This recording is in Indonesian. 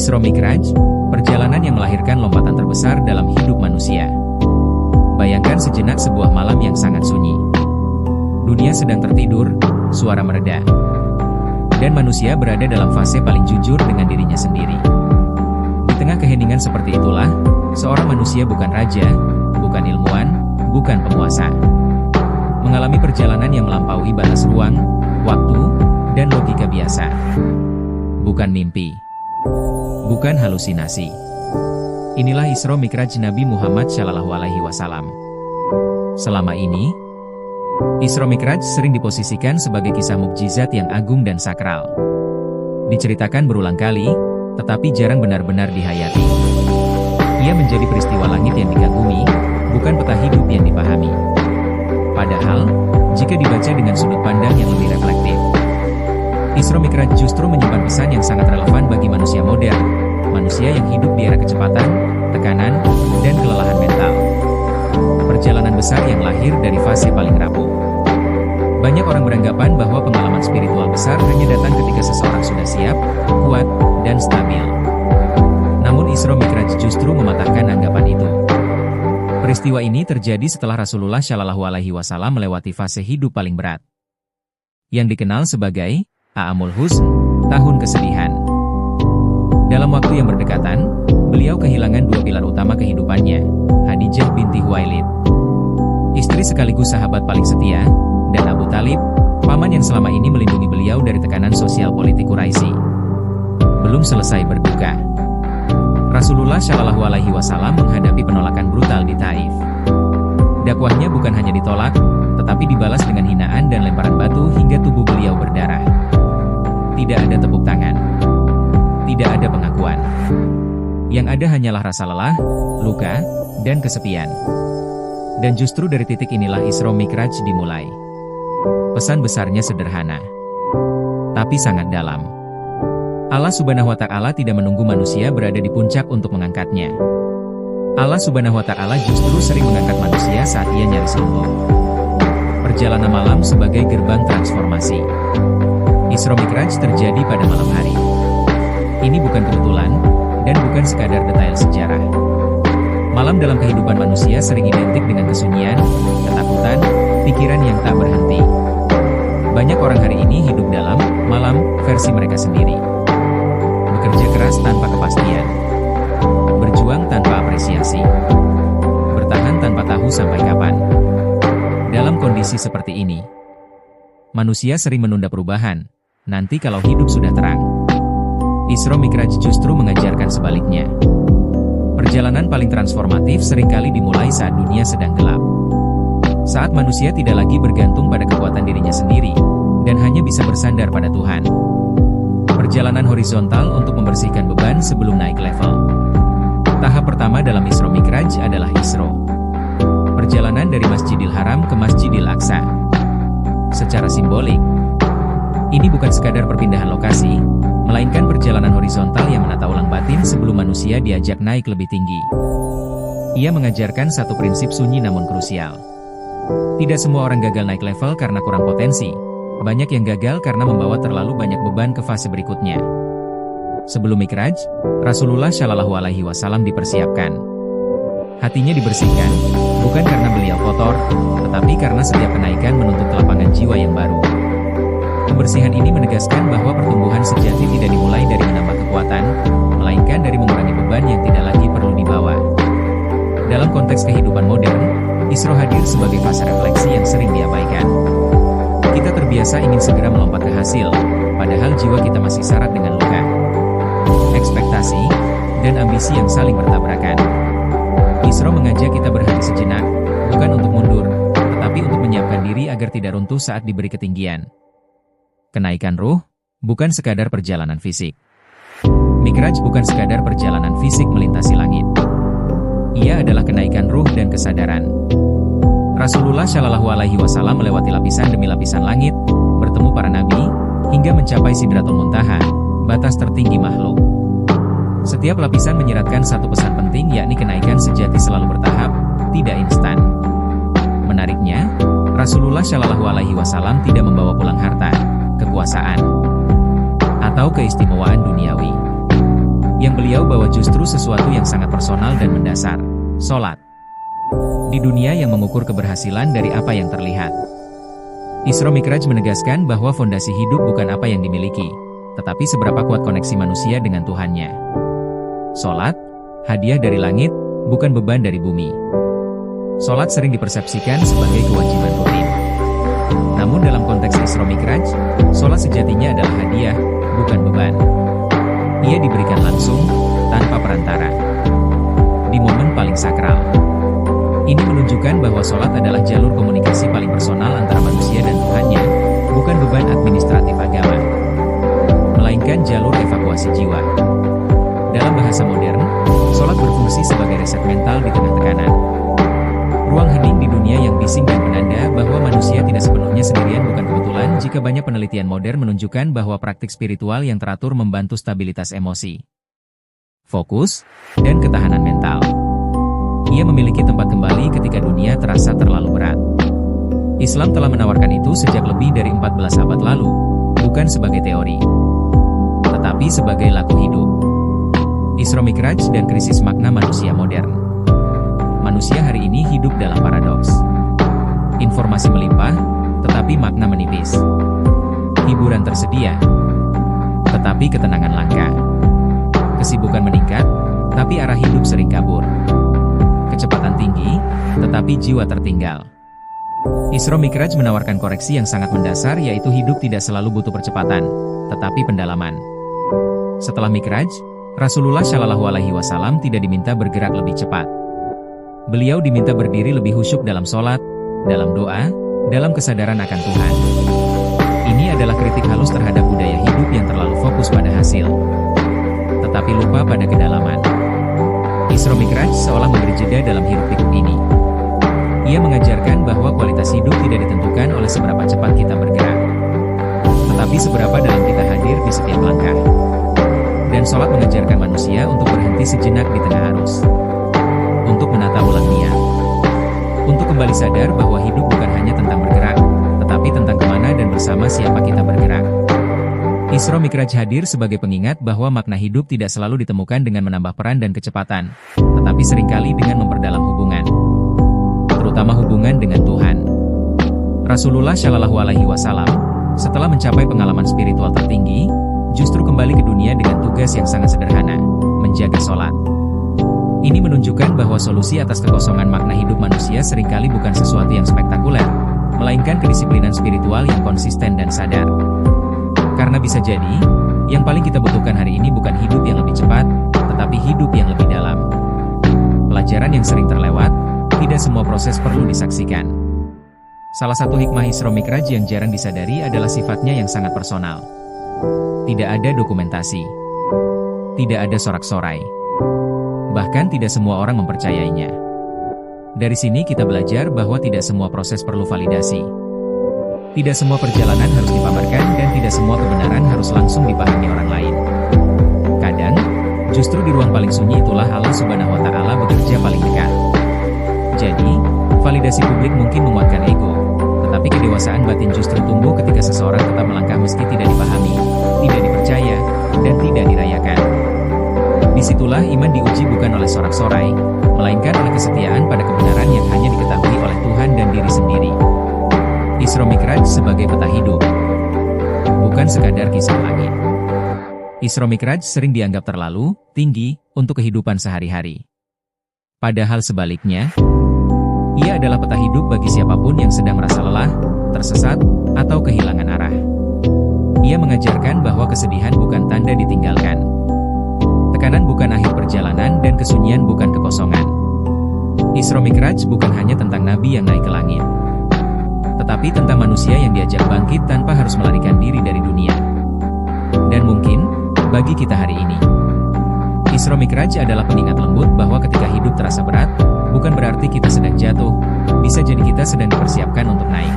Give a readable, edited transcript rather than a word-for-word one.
Isra Mi'raj, perjalanan yang melahirkan lompatan terbesar dalam hidup manusia. Bayangkan sejenak sebuah malam yang sangat sunyi. Dunia sedang tertidur, suara mereda. Dan manusia berada dalam fase paling jujur dengan dirinya sendiri. Di tengah keheningan seperti itulah, seorang manusia bukan raja, bukan ilmuwan, bukan penguasa. Mengalami perjalanan yang melampaui batas ruang, waktu, dan logika biasa. Bukan mimpi. Bukan halusinasi. Inilah Isra Mi'raj Nabi Muhammad SAW. Selama ini, Isra Mi'raj sering diposisikan sebagai kisah mukjizat yang agung dan sakral. Diceritakan berulang kali, tetapi jarang benar-benar dihayati. Ia menjadi peristiwa langit yang dikagumi, bukan peta hidup yang dipahami. Padahal, jika dibaca dengan sudut pandang yang lebih reflektif, Isra Mi'raj justru menyimpan pesan yang sangat relevan bagi manusia modern, manusia yang hidup di era kecepatan, tekanan, dan kelelahan mental. Perjalanan besar yang lahir dari fase paling rapuh. Banyak orang beranggapan bahwa pengalaman spiritual besar hanya datang ketika seseorang sudah siap, kuat, dan stabil. Namun Isra Mi'raj justru mematahkan anggapan itu. Peristiwa ini terjadi setelah Rasulullah SAW melewati fase hidup paling berat, yang dikenal sebagai A'amul Huzn, tahun kesedihan. Dalam waktu yang berdekatan, beliau kehilangan dua pilar utama kehidupannya, Khadijah binti Khuwailid, istri sekaligus sahabat paling setia, dan Abu Talib, paman yang selama ini melindungi beliau dari tekanan sosial politik Quraisy. Belum selesai berduka, Rasulullah SAW menghadapi penolakan brutal di Taif. Dakwahnya bukan hanya ditolak, tetapi dibalas dengan hinaan dan lemparan batu hingga tubuh beliau berdarah. Tidak ada tepuk tangan. Tidak ada pengakuan. Yang ada hanyalah rasa lelah, luka, dan kesepian. Dan justru dari titik inilah Isra Mi'raj dimulai. Pesan besarnya sederhana, tapi sangat dalam. Allah Subhanahu wa Ta'ala tidak menunggu manusia berada di puncak untuk mengangkatnya. Allah Subhanahu wa Ta'ala justru sering mengangkat manusia saat ia nyaris lumpuh. Perjalanan malam sebagai gerbang transformasi. Isra Mi'raj terjadi pada malam hari. Ini bukan kebetulan, dan bukan sekadar detail sejarah. Malam dalam kehidupan manusia sering identik dengan kesunyian, ketakutan, pikiran yang tak berhenti. Banyak orang hari ini hidup dalam malam versi mereka sendiri. Bekerja keras tanpa kepastian. Berjuang tanpa apresiasi. Bertahan tanpa tahu sampai kapan. Dalam kondisi seperti ini, manusia sering menunda perubahan, nanti kalau hidup sudah terang. Isra Mi'raj justru mengajarkan sebaliknya. Perjalanan paling transformatif seringkali dimulai saat dunia sedang gelap. Saat manusia tidak lagi bergantung pada kekuatan dirinya sendiri, dan hanya bisa bersandar pada Tuhan. Perjalanan horizontal untuk membersihkan beban sebelum naik level. Tahap pertama dalam Isra Mi'raj adalah Isra. Perjalanan dari Masjidil Haram ke Masjidil Aqsa. Secara simbolik, ini bukan sekadar perpindahan lokasi, melainkan perjalanan horizontal yang menata ulang batin sebelum manusia diajak naik lebih tinggi. Ia mengajarkan satu prinsip sunyi namun krusial. Tidak semua orang gagal naik level karena kurang potensi. Banyak yang gagal karena membawa terlalu banyak beban ke fase berikutnya. Sebelum Mi'raj, Rasulullah SAW dipersiapkan. Hatinya dibersihkan, bukan karena beliau kotor, tetapi karena setiap kenaikan menuntut kelapangan jiwa yang baru. Pembersihan ini menegaskan bahwa pertumbuhan sejati tidak dimulai dari menambah kekuatan, melainkan dari mengurangi beban yang tidak lagi perlu dibawa. Dalam konteks kehidupan modern, Isra hadir sebagai fase refleksi yang sering diabaikan. Kita terbiasa ingin segera melompat ke hasil, padahal jiwa kita masih syarat dengan luka, ekspektasi, dan ambisi yang saling bertabrakan. Isra mengajak kita berhenti sejenak, bukan untuk mundur, tetapi untuk menyiapkan diri agar tidak runtuh saat diberi ketinggian. Kenaikan ruh, bukan sekadar perjalanan fisik. Mi'raj bukan sekadar perjalanan fisik melintasi langit. Ia adalah kenaikan ruh dan kesadaran. Rasulullah SAW melewati lapisan demi lapisan langit, bertemu para nabi, hingga mencapai Sidratul Muntaha, batas tertinggi makhluk. Setiap lapisan menyiratkan satu pesan penting, yakni kenaikan sejati selalu bertahap, tidak instan. Menariknya, Rasulullah SAW tidak membawa pulang harta, kekuasaan, atau keistimewaan duniawi. yang beliau bawa justru sesuatu yang sangat personal dan mendasar, sholat. Di dunia yang mengukur keberhasilan dari apa yang terlihat, Isra Mi'raj menegaskan bahwa fondasi hidup bukan apa yang dimiliki, tetapi seberapa kuat koneksi manusia dengan Tuhannya. Sholat, hadiah dari langit, bukan beban dari bumi. Sholat sering dipersepsikan sebagai kewajiban rutin. Namun dalam konteks Isra Mi'raj, sholat sejatinya adalah hadiah, bukan beban. Ia diberikan langsung, tanpa perantara, di momen paling sakral. Ini menunjukkan bahwa sholat adalah jalur komunikasi paling personal antara manusia dan Tuhannya, bukan beban administratif agama, melainkan jalur evakuasi jiwa. Dalam bahasa modern, sholat berfungsi sebagai reset mental di tengah tekanan. Ruang hening di dunia yang bising dan penanda bahwa manusia tidak sepenuhnya sendirian bukan kebetulan jika banyak penelitian modern menunjukkan bahwa praktik spiritual yang teratur membantu stabilitas emosi, fokus, dan ketahanan mental. Ia memiliki tempat kembali ketika dunia terasa terlalu berat. Islam telah menawarkan itu sejak lebih dari 14 abad lalu, bukan sebagai teori, tetapi sebagai laku hidup. Isra Mi'raj dan krisis makna manusia modern. Manusia hari ini hidup dalam paradoks. Informasi melimpah, tetapi makna menipis. Hiburan tersedia, tetapi ketenangan langka. Kesibukan meningkat, tapi arah hidup sering kabur. Kecepatan tinggi, tetapi jiwa tertinggal. Isra Mi'raj menawarkan koreksi yang sangat mendasar, yaitu hidup tidak selalu butuh percepatan, tetapi pendalaman. Setelah Mi'raj, Rasulullah Shallallahu Alaihi Wasallam tidak diminta bergerak lebih cepat. Beliau diminta berdiri lebih khusyuk dalam sholat, dalam doa, dalam kesadaran akan Tuhan. Ini adalah kritik halus terhadap budaya hidup yang terlalu fokus pada hasil, tetapi lupa pada kedalaman. Isra Mi'raj seolah memberi jeda dalam hiruk-pikuk ini. Ia mengajarkan bahwa kualitas hidup tidak ditentukan oleh seberapa cepat kita bergerak, tetapi seberapa dalam kita hadir di setiap langkah. Dan sholat mengajarkan manusia untuk berhenti sejenak di tengah arus, untuk menata ulang niat, untuk kembali sadar bahwa hidup bukan hanya tentang bergerak, tetapi tentang kemana dan bersama siapa kita bergerak. Isra Mi'raj hadir sebagai pengingat bahwa makna hidup tidak selalu ditemukan dengan menambah peran dan kecepatan, tetapi seringkali dengan memperdalam hubungan, terutama hubungan dengan Tuhan. Rasulullah Shallallahu Alaihi Wasallam, setelah mencapai pengalaman spiritual tertinggi, justru kembali ke dunia dengan tugas yang sangat sederhana, menjaga sholat. Ini menunjukkan bahwa solusi atas kekosongan makna hidup manusia seringkali bukan sesuatu yang spektakuler, melainkan kedisiplinan spiritual yang konsisten dan sadar. Karena bisa jadi, yang paling kita butuhkan hari ini bukan hidup yang lebih cepat, tetapi hidup yang lebih dalam. Pelajaran yang sering terlewat, tidak semua proses perlu disaksikan. Salah satu hikmah Isra Mi'raj yang jarang disadari adalah sifatnya yang sangat personal. Tidak ada dokumentasi, tidak ada sorak-sorai, bahkan tidak semua orang mempercayainya. Dari sini kita belajar bahwa tidak semua proses perlu validasi. Tidak semua perjalanan harus dipamerkan dan tidak semua kebenaran harus langsung dipahami orang lain. Kadang, justru di ruang paling sunyi itulah Allah Subhanahu wa Ta'ala bekerja paling dekat. Jadi, validasi publik mungkin menguatkan ego, tetapi kedewasaan batin justru tumbuh ketika seseorang tetap melangkah meski tidak dipahami, tidak dipercaya, dan tidak dirayakan. Disitulah iman diuji bukan oleh sorak-sorai, melainkan oleh kesetiaan pada kebenaran yang hanya diketahui oleh Tuhan dan diri sendiri. Isra Mi'raj sebagai peta hidup, bukan sekadar kisah langit. Isra Mi'raj sering dianggap terlalu tinggi untuk kehidupan sehari-hari. Padahal sebaliknya, ia adalah peta hidup bagi siapapun yang sedang merasa lelah, tersesat, atau kehilangan arah. Ia mengajarkan bahwa kesedihan bukan tanda ditinggalkan. Tekanan bukan akhir perjalanan dan kesunyian bukan kekosongan. Isra Mi'raj bukan hanya tentang nabi yang naik ke langit, tetapi tentang manusia yang diajak bangkit tanpa harus melarikan diri dari dunia. Dan mungkin, bagi kita hari ini, Isra Mi'raj adalah pengingat lembut bahwa ketika hidup terasa berat, bukan berarti kita sedang jatuh, bisa jadi kita sedang dipersiapkan untuk naik.